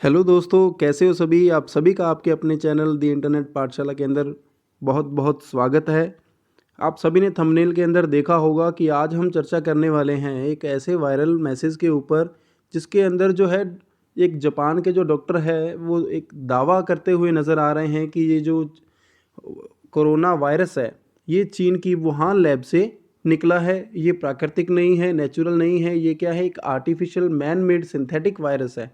Hello दोस्तों, कैसे हो सभी? आप सभी का आपके अपने चैनल दी इंटरनेट पाठशाला के अंदर बहुत बहुत स्वागत है। आप सभी ने थंबनेल के अंदर देखा होगा कि आज हम चर्चा करने वाले हैं एक ऐसे वायरल मैसेज के ऊपर जिसके अंदर जो है एक जापान के जो डॉक्टर है वो एक दावा करते हुए नज़र आ रहे हैं कि ये जो कोरोना वायरस है ये चीन की वुहान लैब से निकला है। ये प्राकृतिक नहीं है, नेचुरल नहीं है, ये क्या है, एक artificial man made synthetic virus है।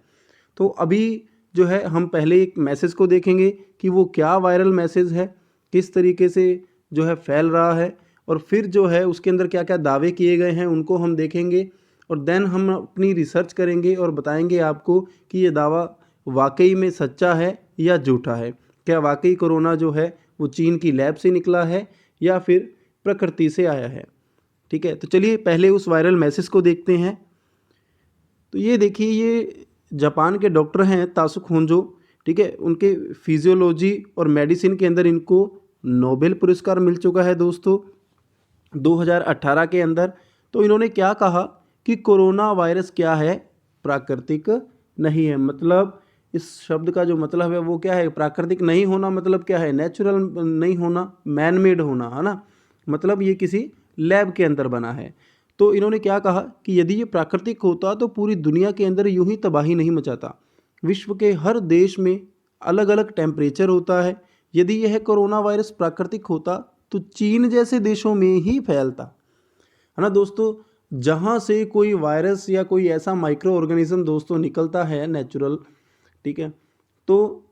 तो अभी जो है हम पहले एक मैसेज को देखेंगे कि वो क्या वायरल मैसेज है, किस तरीके से जो है फैल रहा है, और फिर जो है उसके अंदर क्या क्या दावे किए गए हैं उनको हम देखेंगे, और देन हम अपनी रिसर्च करेंगे और बताएंगे आपको कि ये दावा वाकई में सच्चा है या झूठा है। क्या वाकई कोरोना जो है वो चीन की लैब से निकला है या फिर प्रकृति से आया है। ठीक है, तो चलिए पहले उस वायरल मैसेज को देखते हैं। तो ये देखिए, ये जापान के डॉक्टर हैं तासुक होंजो। ठीक है, उनके फिजियोलॉजी और मेडिसिन के अंदर इनको नोबेल पुरस्कार मिल चुका है दोस्तों 2018 के अंदर। तो इन्होंने क्या कहा कि कोरोना वायरस क्या है, प्राकृतिक नहीं है। मतलब इस शब्द का जो मतलब है वो क्या है, प्राकृतिक नहीं होना मतलब क्या है, नेचुरल नहीं होना, मैन मेड होना, है ना। मतलब ये किसी लैब के अंदर बना है। तो इन्होंने क्या कहा कि यदि ये प्राकृतिक होता तो पूरी दुनिया के अंदर यूं ही तबाही नहीं मचाता। विश्व के हर देश में अलग अलग टेम्परेचर होता है। यदि यह कोरोना वायरस प्राकृतिक होता तो चीन जैसे देशों में ही फैलता, है ना दोस्तों। जहाँ से कोई वायरस या कोई ऐसा माइक्रो ऑर्गेनिज्म दोस्तों निकलता है नेचुरल, ठीक है, तो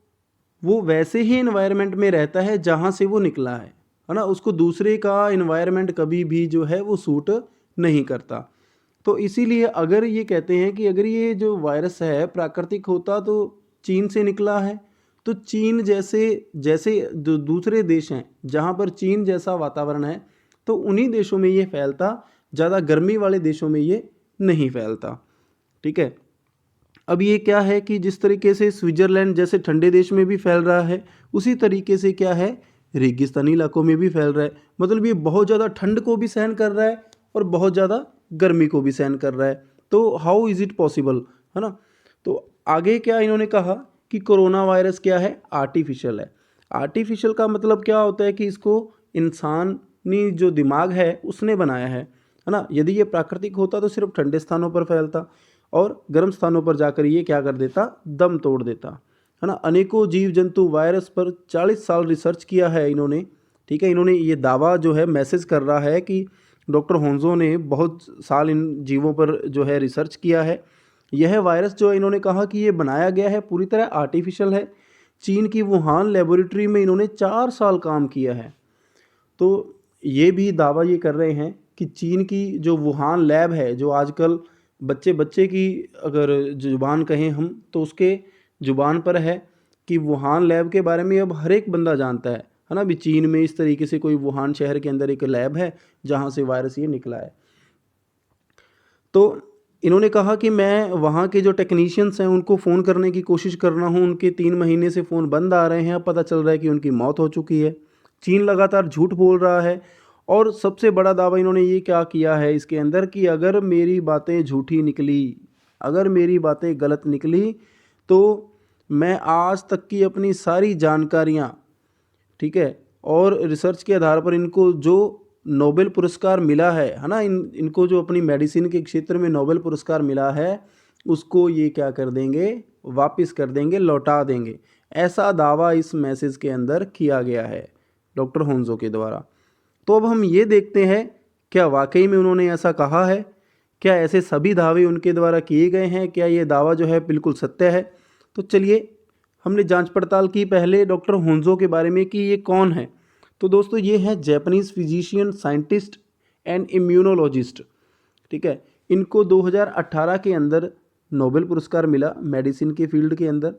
वो वैसे ही इन्वायरमेंट में रहता है जहाँ से वो निकला है ना। उसको दूसरे का इन्वायरमेंट कभी भी जो है वो सूट नहीं करता। तो इसीलिए अगर ये कहते हैं कि अगर ये जो वायरस है प्राकृतिक होता तो चीन से निकला है, तो चीन जैसे जैसे जो दूसरे देश हैं जहाँ पर चीन जैसा वातावरण है तो उन्हीं देशों में ये फैलता, ज़्यादा गर्मी वाले देशों में ये नहीं फैलता। ठीक है, अब ये क्या है कि जिस तरीके से स्विट्ज़रलैंड जैसे ठंडे देश में भी फैल रहा है, उसी तरीके से क्या है, रेगिस्तानी इलाकों में भी फैल रहा है। मतलब ये बहुत ज़्यादा ठंड को भी सहन कर रहा है और बहुत ज़्यादा गर्मी को भी सहन कर रहा है। तो हाउ इज़ इट पॉसिबल, है ना। तो आगे क्या इन्होंने कहा कि कोरोना वायरस क्या है, आर्टिफिशियल है। आर्टिफिशियल का मतलब क्या होता है कि इसको इंसानी जो दिमाग है उसने बनाया है ना। यदि ये प्राकृतिक होता तो सिर्फ ठंडे स्थानों पर फैलता और गर्म स्थानों पर जाकर ये क्या कर देता, दम तोड़ देता, है ना। अनेकों जीव जंतु वायरस पर 40 साल रिसर्च किया है इन्होंने। ठीक है, इन्होंने ये दावा जो है मैसेज कर रहा है कि डॉक्टर होंजो ने बहुत साल इन जीवों पर जो है रिसर्च किया है। यह वायरस जो इन्होंने कहा कि ये बनाया गया है पूरी तरह आर्टिफिशियल है। चीन की वुहान लेबोरेटरी में इन्होंने 4 साल काम किया है। तो ये भी दावा ये कर रहे हैं कि चीन की जो वुहान लैब है, जो आजकल बच्चे बच्चे की अगर ज़ुबान कहें हम तो उसके ज़ुबान पर है कि वुहान लैब के बारे में अब हर एक बंदा जानता है ना। अभी चीन में इस तरीके से कोई वुहान शहर के अंदर एक लैब है जहाँ से वायरस ये निकला है। तो इन्होंने कहा कि मैं वहाँ के जो टेक्नीशियंस हैं उनको फ़ोन करने की कोशिश कर रहा हूँ, उनके 3 महीने से फ़ोन बंद आ रहे हैं। अब पता चल रहा है कि उनकी मौत हो चुकी है। चीन लगातार झूठ बोल रहा है, और सबसे बड़ा दावा इन्होंने ये क्या किया है इसके अंदर कि अगर मेरी बातें झूठी निकली, अगर मेरी बातें गलत निकली, तो मैं आज तक की अपनी सारी जानकारियाँ, ठीक है, और रिसर्च के आधार पर इनको जो नोबेल पुरस्कार मिला है ना, इनको जो अपनी मेडिसिन के क्षेत्र में नोबेल पुरस्कार मिला है उसको ये क्या कर देंगे, वापस कर देंगे, लौटा देंगे। ऐसा दावा इस मैसेज के अंदर किया गया है डॉक्टर होंजो के द्वारा। तो अब हम ये देखते हैं क्या वाकई में उन्होंने ऐसा कहा है, क्या ऐसे सभी दावे उनके द्वारा किए गए हैं, क्या ये दावा जो है बिल्कुल सत्य है। तो चलिए हमने जांच पड़ताल की पहले डॉक्टर होंजो के बारे में कि ये कौन है। तो दोस्तों ये है Japanese physician, scientist and immunologist. ठीक है, इनको 2018 के अंदर नोबेल पुरस्कार मिला मेडिसिन के फील्ड के अंदर।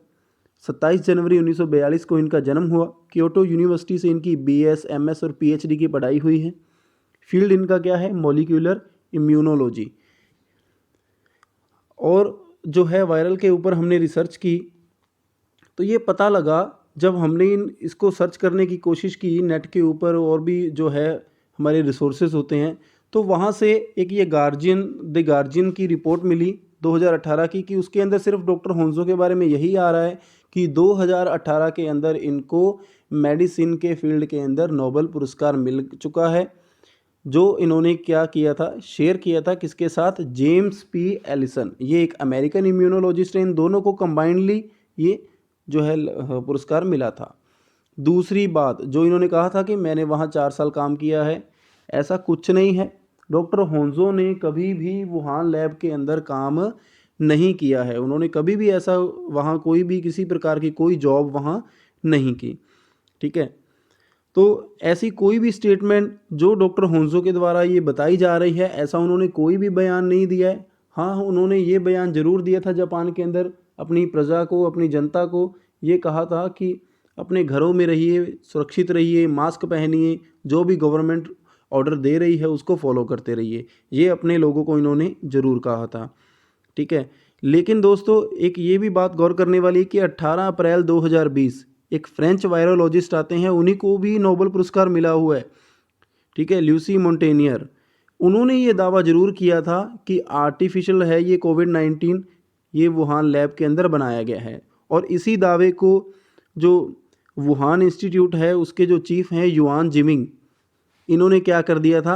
27 जनवरी 1942 को इनका जन्म हुआ। क्योटो यूनिवर्सिटी से इनकी बीएस, एमएस और पीएचडी की पढ़ाई हुई है। फील्ड इनका क्या है, मॉलिक्यूलर इम्यूनोलॉजी। और जो है वायरल के ऊपर हमने रिसर्च की तो ये पता लगा, जब हमने इसको सर्च करने की कोशिश की नेट के ऊपर और भी जो है हमारे रिसोर्सेज होते हैं, तो वहाँ से एक ये द गार्जियन की रिपोर्ट मिली 2018 की, कि उसके अंदर सिर्फ डॉक्टर होंजो के बारे में यही आ रहा है कि 2018 के अंदर इनको मेडिसिन के फील्ड के अंदर नोबेल पुरस्कार मिल चुका है, जो इन्होंने क्या किया था, शेयर किया था किसके साथ, जेम्स पी एलिसन, ये एक अमेरिकन इम्यूनोलॉजिस्ट है। इन दोनों को कंबाइंडली ये जो है पुरस्कार मिला था। दूसरी बात जो इन्होंने कहा था कि मैंने वहाँ 4 साल काम किया है, ऐसा कुछ नहीं है। डॉक्टर होंजो ने कभी भी वुहान लैब के अंदर काम नहीं किया है, उन्होंने कभी भी ऐसा वहाँ कोई भी किसी प्रकार की कोई जॉब वहाँ नहीं की, ठीक है। तो ऐसी कोई भी स्टेटमेंट जो डॉक्टर होंजो के द्वारा ये बताई जा रही है, ऐसा उन्होंने कोई भी बयान नहीं दिया है। हाँ, उन्होंने ये बयान ज़रूर दिया था जापान के अंदर अपनी प्रजा को, अपनी जनता को ये कहा था कि अपने घरों में रहिए, सुरक्षित रहिए, मास्क पहनिए, जो भी गवर्नमेंट ऑर्डर दे रही है उसको फॉलो करते रहिए, ये अपने लोगों को इन्होंने ज़रूर कहा था, ठीक है। लेकिन दोस्तों एक ये भी बात गौर करने वाली है कि 18 अप्रैल 2020 एक फ्रेंच वायरोलॉजिस्ट आते हैं, उन्हीं को भी नोबेल पुरस्कार मिला हुआ है, ठीक है, ल्यूसी मोंटेनियर। उन्होंने ये दावा जरूर किया था कि आर्टिफिशियल है ये कोविड-19, ये वुहान लैब के अंदर बनाया गया है। और इसी दावे को जो वुहान इंस्टीट्यूट है उसके जो चीफ हैं युआन जिमिंग, इन्होंने क्या कर दिया था,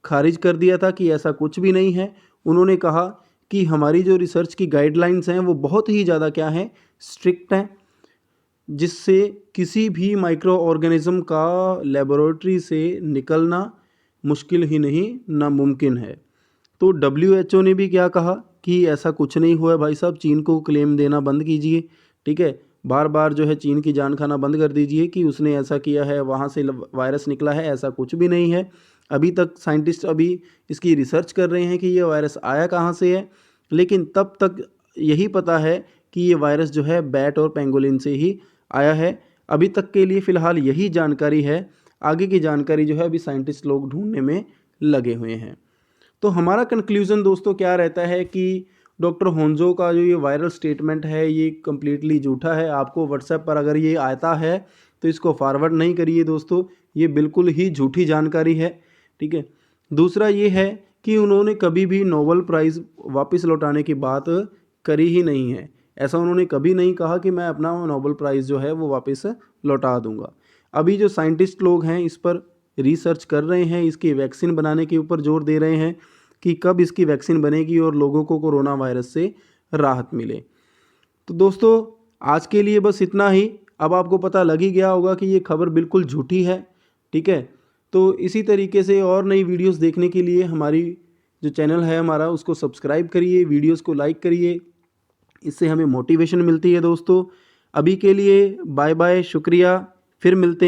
खारिज कर दिया था कि ऐसा कुछ भी नहीं है। उन्होंने कहा कि हमारी जो रिसर्च की गाइडलाइंस हैं वो बहुत ही ज़्यादा क्या है, स्ट्रिक्ट हैं, जिससे किसी भी माइक्रो ऑर्गेनिज्म का लेबोरेटरी से निकलना मुश्किल ही नहीं नामुमकिन है। तो WHO ने भी क्या कहा कि ऐसा कुछ नहीं हुआ है भाई साहब, चीन को क्लेम देना बंद कीजिए, ठीक है, बार बार जो है चीन की जान खाना बंद कर दीजिए कि उसने ऐसा किया है, वहाँ से वायरस निकला है, ऐसा कुछ भी नहीं है। अभी तक साइंटिस्ट अभी इसकी रिसर्च कर रहे हैं कि ये वायरस आया कहाँ से है, लेकिन तब तक यही पता है कि ये वायरस जो है बैट और पेंगोलिन से ही आया है। अभी तक के लिए फ़िलहाल यही जानकारी है, आगे की जानकारी जो है अभी साइंटिस्ट लोग ढूंढने में लगे हुए हैं। तो हमारा कंक्लूज़न दोस्तों क्या रहता है कि डॉक्टर होंजो का जो ये वायरल स्टेटमेंट है ये कम्प्लीटली झूठा है। आपको व्हाट्सएप पर अगर ये आता है तो इसको फॉरवर्ड नहीं करिए दोस्तों, ये बिल्कुल ही झूठी जानकारी है, ठीक है। दूसरा ये है कि उन्होंने कभी भी नोबेल प्राइज़ वापस लौटाने की बात करी ही नहीं है। ऐसा उन्होंने कभी नहीं कहा कि मैं अपना नोबेल प्राइज़ जो है वो वापस लौटा दूंगा। अभी जो साइंटिस्ट लोग हैं इस पर रिसर्च कर रहे हैं, इसकी वैक्सीन बनाने के ऊपर जोर दे रहे हैं कि कब इसकी वैक्सीन बनेगी और लोगों को कोरोना वायरस से राहत मिले। तो दोस्तों आज के लिए बस इतना ही। अब आपको पता लग ही गया होगा कि ये खबर बिल्कुल झूठी है, ठीक है। तो इसी तरीके से और नई वीडियोस देखने के लिए हमारी जो चैनल है हमारा उसको सब्सक्राइब करिए, वीडियोस को लाइक करिए, इससे हमें मोटिवेशन मिलती है दोस्तों। अभी के लिए बाय बाय, शुक्रिया, फिर मिलते हैं।